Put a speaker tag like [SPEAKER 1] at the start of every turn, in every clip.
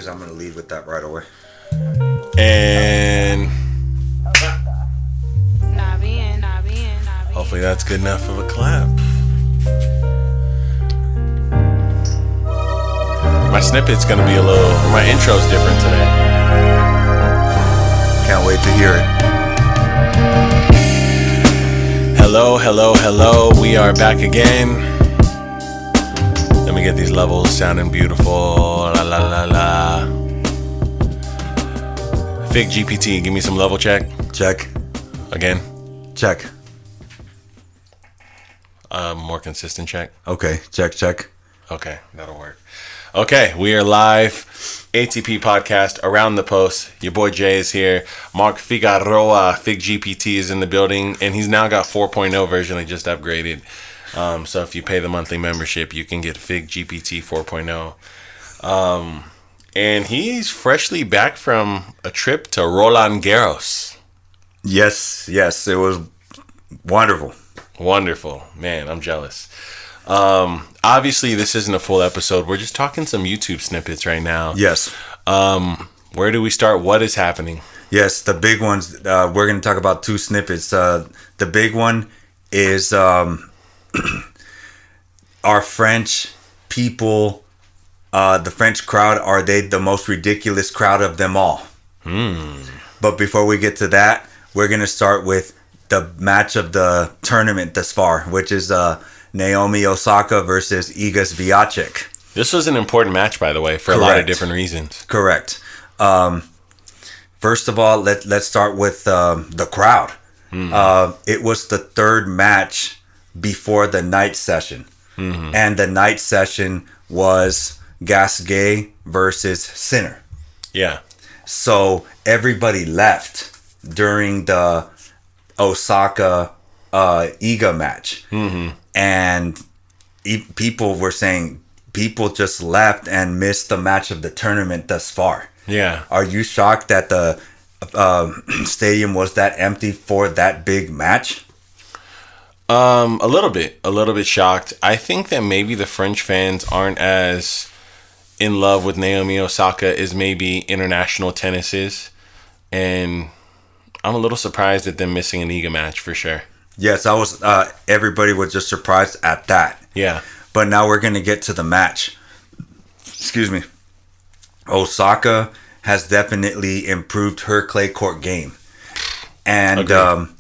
[SPEAKER 1] because I'm going to lead with that right away.
[SPEAKER 2] And hopefully that's good enough of a clap. My snippet's going to be my intro's different today.
[SPEAKER 1] Can't wait to hear it.
[SPEAKER 2] Hello, hello, hello. We are back again. Let me get these levels sounding beautiful. La la la la. Fig GPT, give me some level check.
[SPEAKER 1] Check.
[SPEAKER 2] Again.
[SPEAKER 1] Check.
[SPEAKER 2] More consistent check.
[SPEAKER 1] Okay. Check.
[SPEAKER 2] Okay, that'll work. Okay, we are live. ATP podcast around the post. Your boy Jay is here. Mark Figueroa, Fig GPT, is in the building, and he's now got 4.0 version. They just upgraded. So if you pay the monthly membership, you can get Fig GPT 4.0. And he's freshly back from a trip to Roland Garros.
[SPEAKER 1] Yes. It was wonderful.
[SPEAKER 2] Wonderful. Man, I'm jealous. Obviously, this isn't a full episode. We're just talking some YouTube snippets right now.
[SPEAKER 1] Yes.
[SPEAKER 2] Where do we start? What is happening?
[SPEAKER 1] Yes, the big ones. We're going to talk about two snippets. The big one is our French people. The French crowd, are they the most ridiculous crowd of them all? But before we get to that, we're going to start with the match of the tournament thus far, which is Naomi Osaka versus Iga Swiatek.
[SPEAKER 2] This was an important match, by the way, for a lot of different reasons.
[SPEAKER 1] Correct. First of all, let's start with the crowd. It was the third match before the night session. And the night session was Gasquet versus Sinner.
[SPEAKER 2] Yeah.
[SPEAKER 1] So everybody left during the Osaka Iga match. And people were saying people just left and missed the match of the tournament thus far.
[SPEAKER 2] Yeah.
[SPEAKER 1] Are you shocked that the stadium was that empty for that big match?
[SPEAKER 2] A little bit shocked. I think that maybe the French fans aren't as in love with Naomi Osaka as maybe international tennis is. And I'm a little surprised at them missing an Iga match for sure.
[SPEAKER 1] Yes, I was. Everybody was just surprised at that.
[SPEAKER 2] Yeah.
[SPEAKER 1] But now we're going to get to the match. Excuse me. Osaka has definitely improved her clay court game. And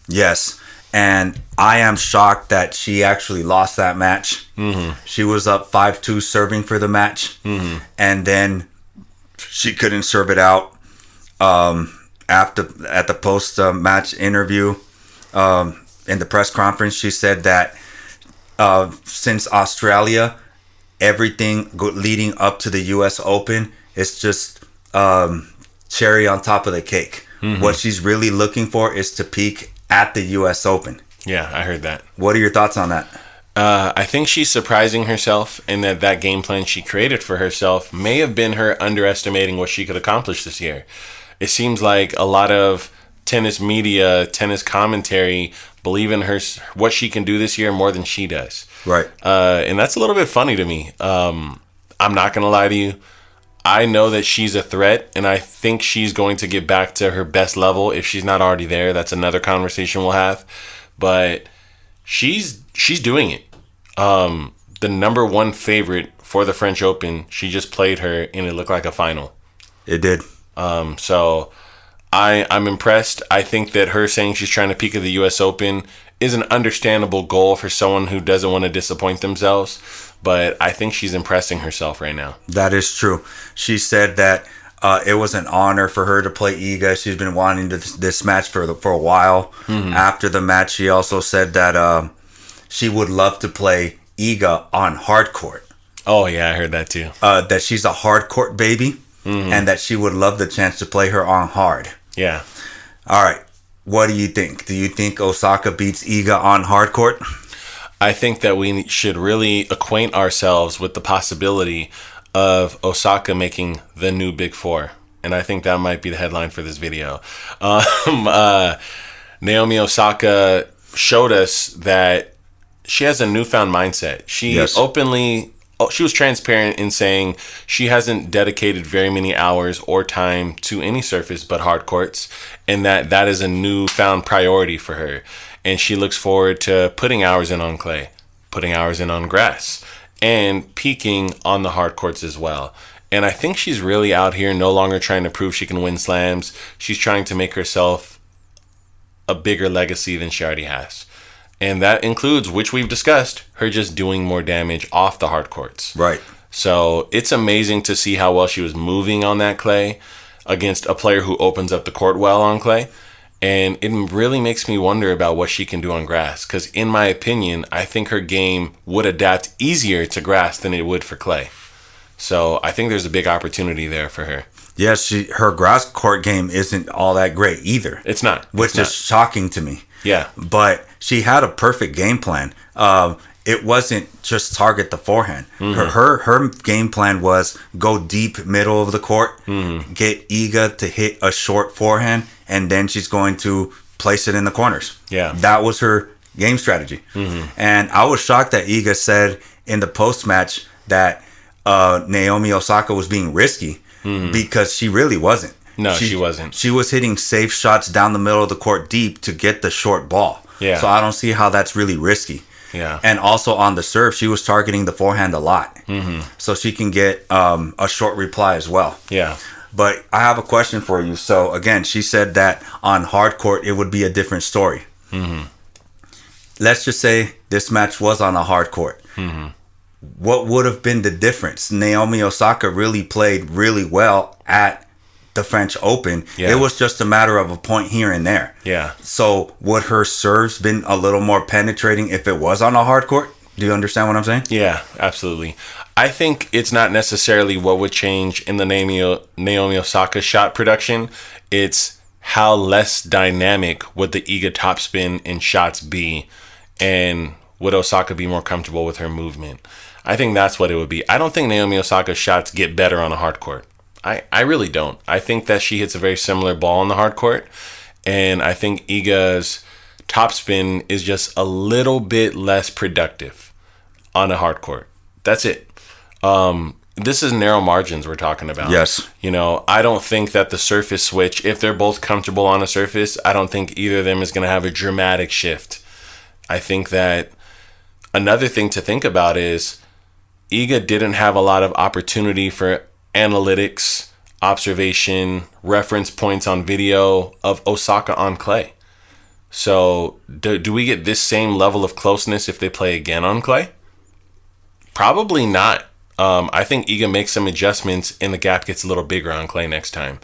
[SPEAKER 1] yes. And I am shocked that she actually lost that match. She was up 5-2 serving for the match. And then she couldn't serve it out. At the post-match interview, in the press conference, she said that since Australia, everything leading up to the U.S. Open is just cherry on top of the cake. What she's really looking for is to peak at the U.S. Open.
[SPEAKER 2] Yeah, I heard that.
[SPEAKER 1] What are your thoughts on that?
[SPEAKER 2] I think she's surprising herself in that game plan she created for herself may have been her underestimating what she could accomplish this year. It seems like a lot of tennis media, tennis commentary believe in her, what she can do this year more than she does.
[SPEAKER 1] Right.
[SPEAKER 2] And that's a little bit funny to me. I'm not going to lie to you. I know that she's a threat, and I think she's going to get back to her best level if she's not already there. That's another conversation we'll have. But she's doing it. The number one favorite for the French Open, she just played her, and it looked like a final.
[SPEAKER 1] It did.
[SPEAKER 2] So I'm impressed. I think that her saying she's trying to peak at the U.S. Open is an understandable goal for someone who doesn't want to disappoint themselves. But I think she's impressing herself right now.
[SPEAKER 1] That is true. She said that it was an honor for her to play Iga. She's been wanting this match for a while. After the match, she also said that she would love to play Iga on hard court.
[SPEAKER 2] Oh, yeah, I heard that too.
[SPEAKER 1] That she's a hard court baby, and that she would love the chance to play her on hard.
[SPEAKER 2] Yeah.
[SPEAKER 1] All right. What do you think? Do you think Osaka beats Iga on hard court?
[SPEAKER 2] I think that we should really acquaint ourselves with the possibility of Osaka making the new Big Four. And I think that might be the headline for this video. Naomi Osaka showed us that she has a newfound mindset. She openly she was transparent in saying she hasn't dedicated very many hours or time to any surface but hard courts, and that is a newfound priority for her. And she looks forward to putting hours in on clay, putting hours in on grass, and peaking on the hard courts as well. And I think she's really out here no longer trying to prove she can win slams. She's trying to make herself a bigger legacy than she already has. And that includes, which we've discussed, her just doing more damage off the hard courts.
[SPEAKER 1] Right.
[SPEAKER 2] So it's amazing to see how well she was moving on that clay against a player who opens up the court well on clay. And it really makes me wonder about what she can do on grass. Because in my opinion, I think her game would adapt easier to grass than it would for clay. So I think there's a big opportunity there for her.
[SPEAKER 1] Yes, her grass court game isn't all that great either.
[SPEAKER 2] It's not.
[SPEAKER 1] Which is shocking to me.
[SPEAKER 2] Yeah.
[SPEAKER 1] But she had a perfect game plan. It wasn't just target the forehand. Mm-hmm. Her game plan was go deep middle of the court, get Iga to hit a short forehand, and then she's going to place it in the corners.
[SPEAKER 2] Yeah.
[SPEAKER 1] That was her game strategy. Mm-hmm. And I was shocked that Iga said in the post-match that Naomi Osaka was being risky because she really wasn't.
[SPEAKER 2] No, she wasn't.
[SPEAKER 1] She was hitting safe shots down the middle of the court deep to get the short ball.
[SPEAKER 2] Yeah.
[SPEAKER 1] So I don't see how that's really risky.
[SPEAKER 2] Yeah.
[SPEAKER 1] And also on the serve, she was targeting the forehand a lot. Mm-hmm. So she can get a short reply as well.
[SPEAKER 2] Yeah.
[SPEAKER 1] But I have a question for you. So again, she said that on hard court, it would be a different story. Mm-hmm. Let's just say this match was on a hard court. Mm-hmm. What would have been the difference? Naomi Osaka really played really well at the French Open. Yeah. It was just a matter of a point here and there.
[SPEAKER 2] Yeah.
[SPEAKER 1] So would her serves been a little more penetrating if it was on a hard court? Do you understand what I'm saying?
[SPEAKER 2] Yeah, absolutely. I think it's not necessarily what would change in the Naomi Osaka shot production. It's how less dynamic would the Iga topspin and shots be, and would Osaka be more comfortable with her movement? I think that's what it would be. I don't think Naomi Osaka's shots get better on a hard court. I really don't. I think that she hits a very similar ball on the hard court, and I think Iga's topspin is just a little bit less productive on a hard court. That's it. This is narrow margins we're talking about.
[SPEAKER 1] Yes.
[SPEAKER 2] You know, I don't think that the surface switch, if they're both comfortable on a surface, I don't think either of them is going to have a dramatic shift. I think that another thing to think about is Iga didn't have a lot of opportunity for analytics, observation, reference points on video of Osaka on clay. So do we get this same level of closeness if they play again on clay? Probably not. I think Iga makes some adjustments and the gap gets a little bigger on clay next time.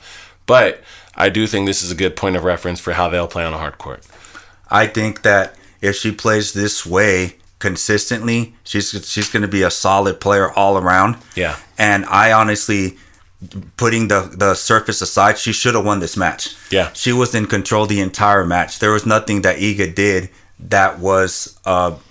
[SPEAKER 2] But I do think this is a good point of reference for how they'll play on a hard court.
[SPEAKER 1] I think that if she plays this way consistently, she's going to be a solid player all around.
[SPEAKER 2] Yeah.
[SPEAKER 1] And I honestly, putting the surface aside, she should have won this match.
[SPEAKER 2] Yeah.
[SPEAKER 1] She was in control the entire match. There was nothing that Iga did that was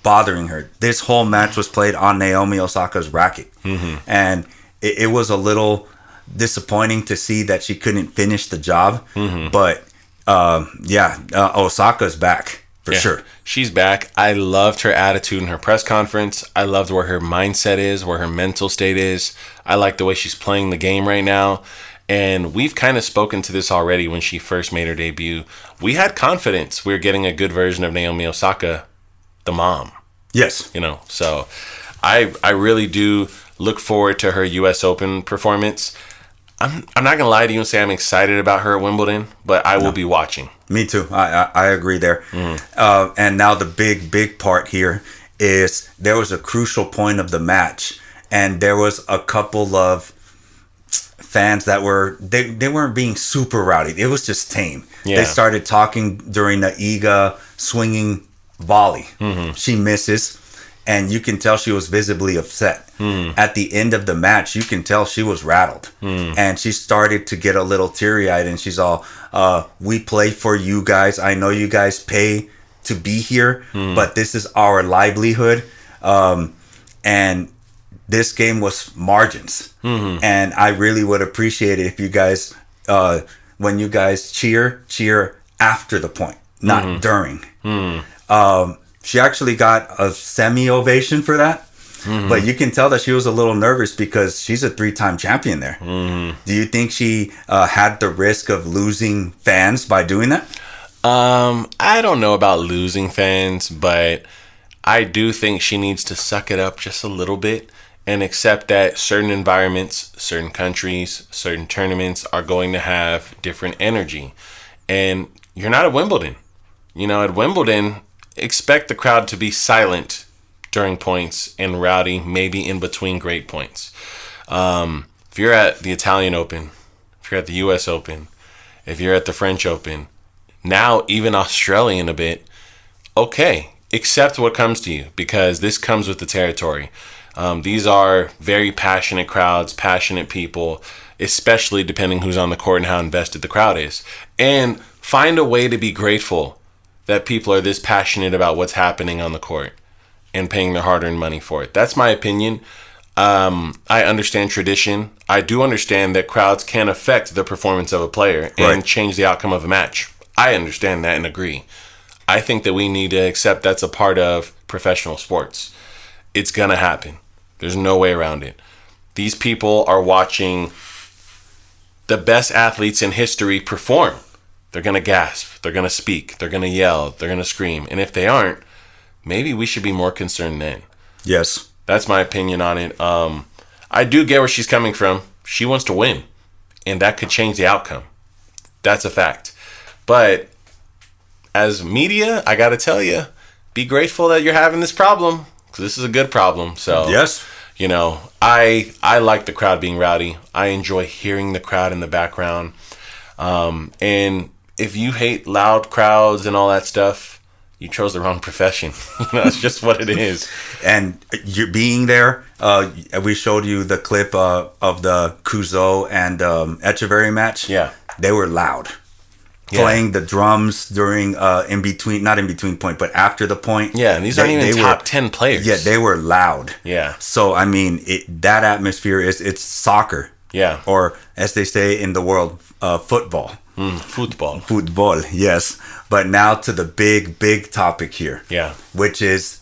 [SPEAKER 1] bothering her. This whole match was played on Naomi Osaka's racket. Mm-hmm. And it was a little disappointing to see that she couldn't finish the job. Mm-hmm. But Osaka's back. For sure.
[SPEAKER 2] She's back. I loved her attitude in her press conference. I loved where her mindset is, where her mental state is. I like the way she's playing the game right now. And we've kind of spoken to this already when she first made her debut. We had confidence we were getting a good version of Naomi Osaka, the mom.
[SPEAKER 1] Yes.
[SPEAKER 2] You know, so I really do look forward to her U.S. Open performance. I'm not going to lie to you and say I'm excited about her at Wimbledon, but I will be watching.
[SPEAKER 1] Me too. I agree there. Mm. And now the big part here is there was a crucial point of the match, and there was a couple of fans that they weren't being super rowdy. It was just tame. Yeah. They started talking during the Iga swinging volley. Mm-hmm. She misses, and you can tell she was visibly upset. Mm. At the end of the match, you can tell she was rattled. Mm. And she started to get a little teary-eyed, and she's all, we play for you guys. I know you guys pay to be here, but this is our livelihood. And this game was margins. Mm-hmm. And I really would appreciate it if you guys, when you guys cheer after the point, not during. Mm. She actually got a semi-ovation for that. But you can tell that she was a little nervous because she's a 3-time champion there. Do you think she had the risk of losing fans by doing that?
[SPEAKER 2] I don't know about losing fans, but I do think she needs to suck it up just a little bit and accept that certain environments, certain countries, certain tournaments are going to have different energy. And you're not at Wimbledon. At Wimbledon, expect the crowd to be silent during points and rowdy, maybe in between great points. If you're at the Italian Open, if you're at the US Open, if you're at the French Open, now even Australian a bit, okay, accept what comes to you because this comes with the territory. These are very passionate crowds, passionate people, especially depending who's on the court and how invested the crowd is. And find a way to be grateful that people are this passionate about what's happening on the court and paying their hard-earned money for it. That's my opinion. I understand tradition. I do understand that crowds can affect the performance of a player and change the outcome of a match. I understand that and agree. I think that we need to accept that's a part of professional sports. It's going to happen. There's no way around it. These people are watching the best athletes in history perform. They're going to gasp. They're going to speak. They're going to yell. They're going to scream. And if they aren't, maybe we should be more concerned then.
[SPEAKER 1] Yes.
[SPEAKER 2] That's my opinion on it. I do get where she's coming from. She wants to win. And that could change the outcome. That's a fact. But as media, I got to tell you, be grateful that you're having this problem. Because this is a good problem. So,
[SPEAKER 1] yes.
[SPEAKER 2] I like the crowd being rowdy. I enjoy hearing the crowd in the background. And if you hate loud crowds and all that stuff, you chose the wrong profession. It's just what it is.
[SPEAKER 1] And you being there, we showed you the clip of the Kuzo and Echeverry match.
[SPEAKER 2] Yeah.
[SPEAKER 1] They were loud. Yeah. Playing the drums during not in between point, but after the point.
[SPEAKER 2] Yeah, and these aren't even top 10 players.
[SPEAKER 1] Yeah, they were loud.
[SPEAKER 2] Yeah.
[SPEAKER 1] So I mean, that atmosphere it's soccer.
[SPEAKER 2] Yeah.
[SPEAKER 1] Or as they say in the world, football.
[SPEAKER 2] Football.
[SPEAKER 1] Football, yes. But now to the big topic here.
[SPEAKER 2] Yeah.
[SPEAKER 1] Which is